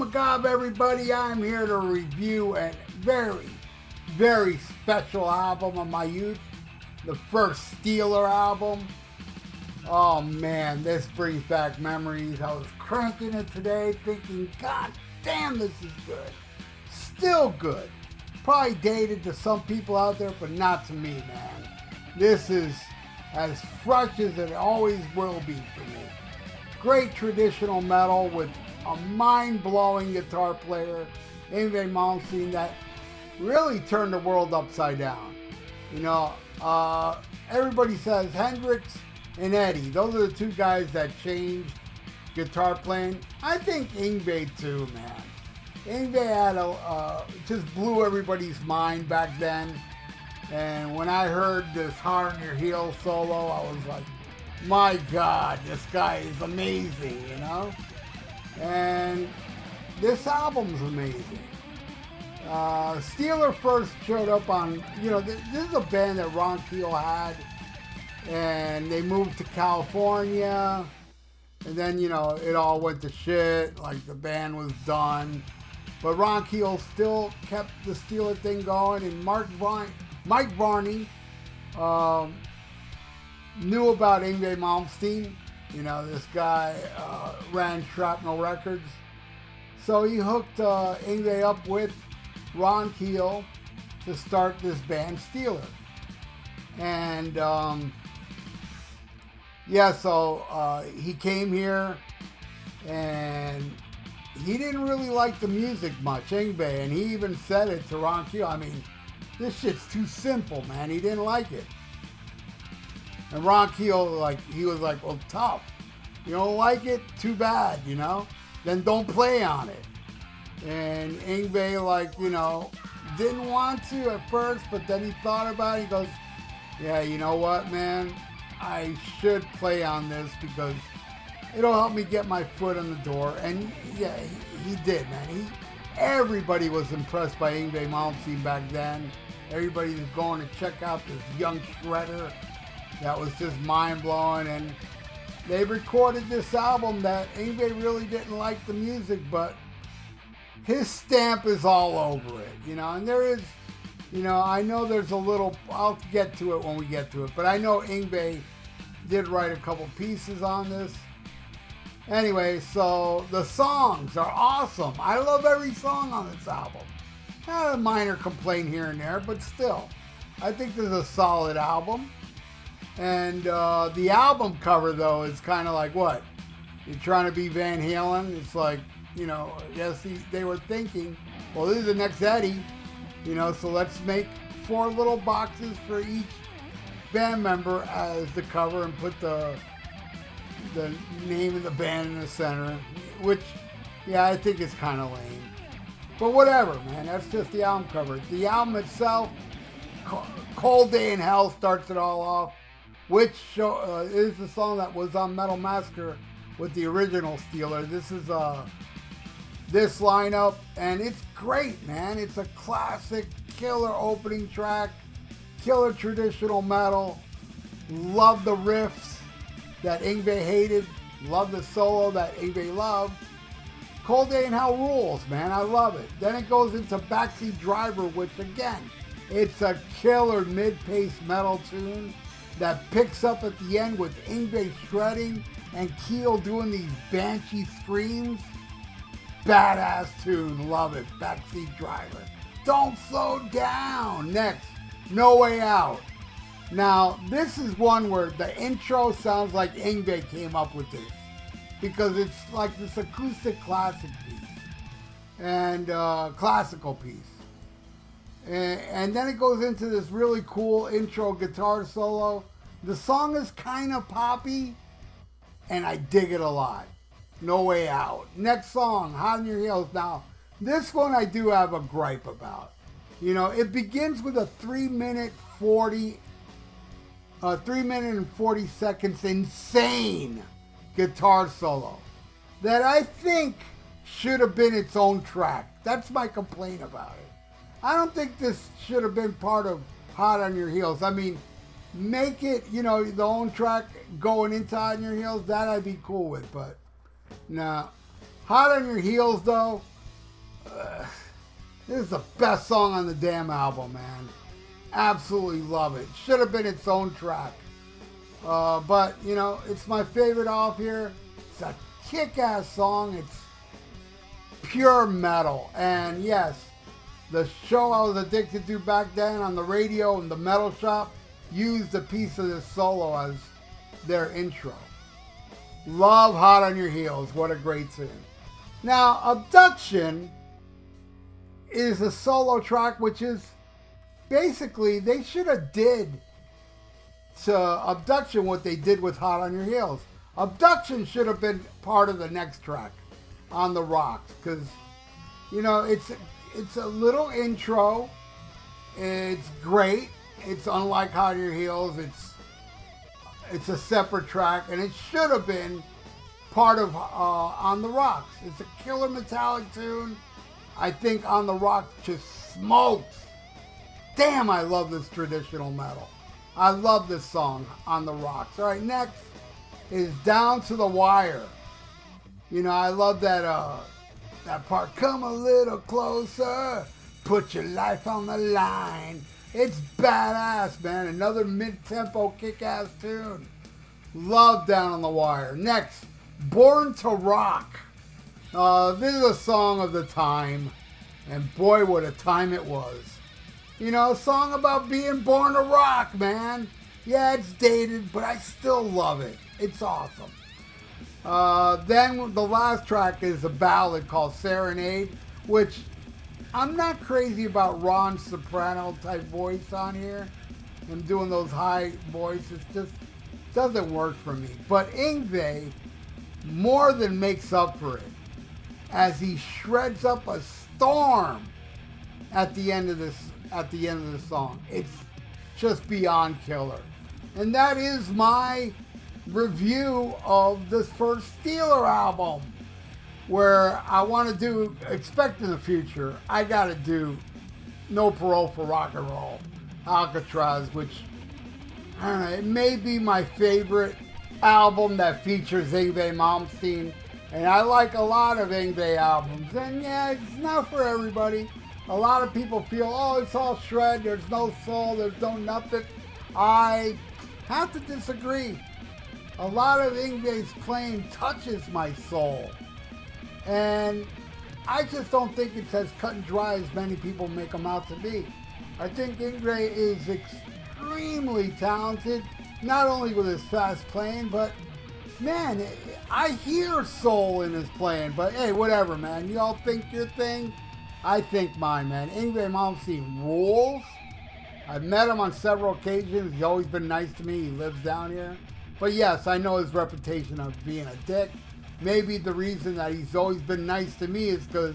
Magob, everybody. I'm here to review a very, very special album of my youth. The first Steeler album. Oh man, this brings back memories. I was cranking it today thinking, God damn, this is good. Still good. Probably dated to some people out there, but not to me, man. This is as fresh as it always will be for me. Great traditional metal with a mind-blowing guitar player, Yngwie Malmsteen, that really turned the world upside down. You know, everybody says Hendrix and Eddie. Those are the two guys that changed guitar playing. I think Yngwie too, man. Yngwie had just blew everybody's mind back then. And when I heard this Hard on Your Heels solo, I was like, my God, this guy is amazing, you know? And this album's amazing. Steeler first showed up on, you know, this is a band that Ron Keel had, and they moved to California, and then, you know, it all went to shit, like the band was done. But Ron Keel still kept the Steeler thing going, and Mike Varney knew about Yngwie Malmsteen. You know, this guy ran Shrapnel Records. So he hooked Yngwie up with Ron Keel to start this band, Steeler. And, so he came here, and he didn't really like the music much, Yngwie, and he even said it to Ron Keel. I mean, this shit's too simple, man. He didn't like it. And Ron Keel, he was like, well, tough. You don't like it? Too bad, you know? Then don't play on it. And Yngwie, didn't want to at first, but then he thought about it. He goes, yeah, you know what, man? I should play on this because it'll help me get my foot in the door. And yeah, he did, man. Everybody was impressed by Yngwie Malmsteen back then. Everybody was going to check out this young shredder that was just mind-blowing. And they recorded this album that Yngwie really didn't like the music, but his stamp is all over it, you know. And there is, I know there's a little, I'll get to it when we get to it, but I know Yngwie did write a couple pieces on this. Anyway, so the songs are awesome. I love every song on this album. Had a minor complaint here and there, but still, I think this is a solid album. And the album cover, though, is kind of like, what? You're trying to be Van Halen? It's like, I guess they were thinking, well, this is the next Eddie, so let's make 4 little boxes for each band member as the cover and put the name of the band in the center, which, yeah, I think is kind of lame. But whatever, man, that's just the album cover. The album itself, Cold Day in Hell starts it all off, which is the song that was on Metal Massacre with the original Steeler. This is this lineup, and it's great, man. It's a classic, killer opening track, killer traditional metal. Love the riffs that Yngwie hated. Love the solo that Yngwie loved. Cold Day in Hell rules, man. I love it. Then it goes into Backseat Driver, which again, it's a killer mid-paced metal tune that picks up at the end with Yngwie shredding and Keel doing these banshee screams. Badass tune. Love it. Backseat Driver. Don't Slow Down. Next, No Way Out. Now, this is one where the intro sounds like Yngwie came up with this, because it's like this acoustic classic piece and classical piece. And then it goes into this really cool intro guitar solo. The song is kind of poppy, and I dig it a lot. No Way Out. Next song, Hot on Your Heels. Now, this one I do have a gripe about. It begins with a 3 minute and 40 seconds insane guitar solo that I think should have been its own track. That's my complaint about it. I don't think this should have been part of Hot on Your Heels. I mean, make it, the own track going into Hot on Your Heels, that I'd be cool with, but nah. Hot on Your Heels, though, this is the best song on the damn album, man. Absolutely love it. Should have been its own track. But, you know, it's my favorite off here. It's a kick-ass song. It's pure metal. And yes, the show I was addicted to back then on the radio and the metal shop used a piece of this solo as their intro. Love Hot on Your Heels. What a great tune. Now, Abduction is a solo track, which is basically, they should have did to Abduction what they did with Hot on Your Heels. Abduction should have been part of the next track, On the Rocks, because, you know, it's a little intro. It's great. It's unlike Hot on Your Heels. It's a separate track, and it should have been part of On the Rocks. It's a killer metallic tune. I think On the Rocks just smokes. Damn, I love this traditional metal. I love this song, On the Rocks. All right, next is Down to the Wire. You know, I love that part. Come a little closer, put your life on the line. It's badass, man. Another mid-tempo kick-ass tune. Love Down on the Wire. Next, Born to Rock. This is a song of the time, and boy, what a time it was. You know, a song about being born to rock, man. Yeah, it's dated, but I still love it. It's awesome. Then the last track is a ballad called Serenade, which I'm not crazy about Ron's soprano type voice on here. Him doing those high voices just doesn't work for me. But Yngwie more than makes up for it as he shreds up a storm at the end of the song. It's just beyond killer. And that is my review of this first Steeler album, where I want to do, expect in the future, I got to do No Parole for Rock and Roll, Alcatraz, which, I don't know, it may be my favorite album that features Yngwie Malmsteen. And I like a lot of Yngwie albums. And yeah, it's not for everybody. A lot of people feel, oh, it's all shred, there's no soul, there's no nothing. I have to disagree. A lot of Yngwie's playing touches my soul. And I just don't think it's as cut and dry as many people make them out to be. I think Yngwie is extremely talented, not only with his fast playing, but man, I hear soul in his playing. But hey, whatever, man. You all think your thing, I think mine, man. Yngwie Malmsteen rules. I've met him on several occasions. He's always been nice to me. He lives down here. But yes, I know his reputation of being a dick. Maybe the reason that he's always been nice to me is because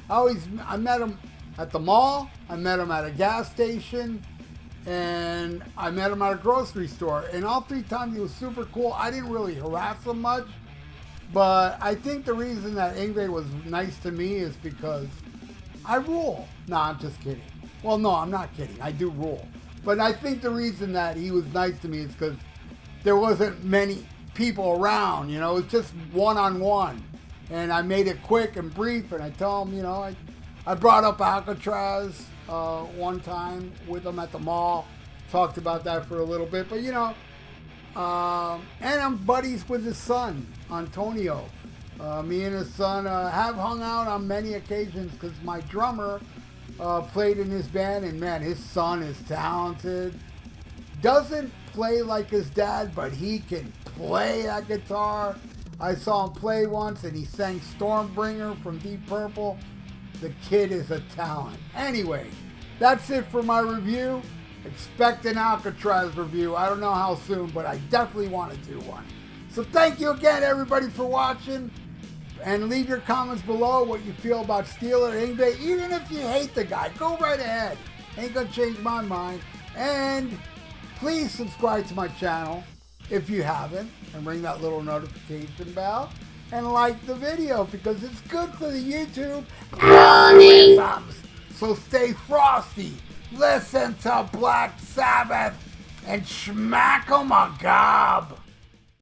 I met him at the mall, I met him at a gas station, and I met him at a grocery store. And all three times he was super cool. I didn't really harass him much. But I think the reason that Yngwie was nice to me is because I rule. No, I'm just kidding. Well, no, I'm not kidding. I do rule. But I think the reason that he was nice to me is because there wasn't many people around, you know, it was just one-on-one. And I made it quick and brief, and I tell him, you know, I brought up Alcatraz one time with him at the mall, talked about that for a little bit, but you know, and I'm buddies with his son, Antonio. Me and his son have hung out on many occasions because my drummer played in his band, and man, his son is talented. Doesn't play like his dad, but he can play that guitar. I saw him play once, and he sang Stormbringer from Deep Purple. The kid is a talent. Anyway, that's it for my review. Expect an Alcatraz review. I don't know how soon, but I definitely want to do one. So thank you again, everybody, for watching. And leave your comments below what you feel about Steeler Yngwie. Even if you hate the guy, go right ahead. Ain't gonna change my mind. And please subscribe to my channel if you haven't, and ring that little notification bell, and like the video because it's good for the YouTube algorithms. So stay frosty, listen to Black Sabbath, and schmack 'em a gob.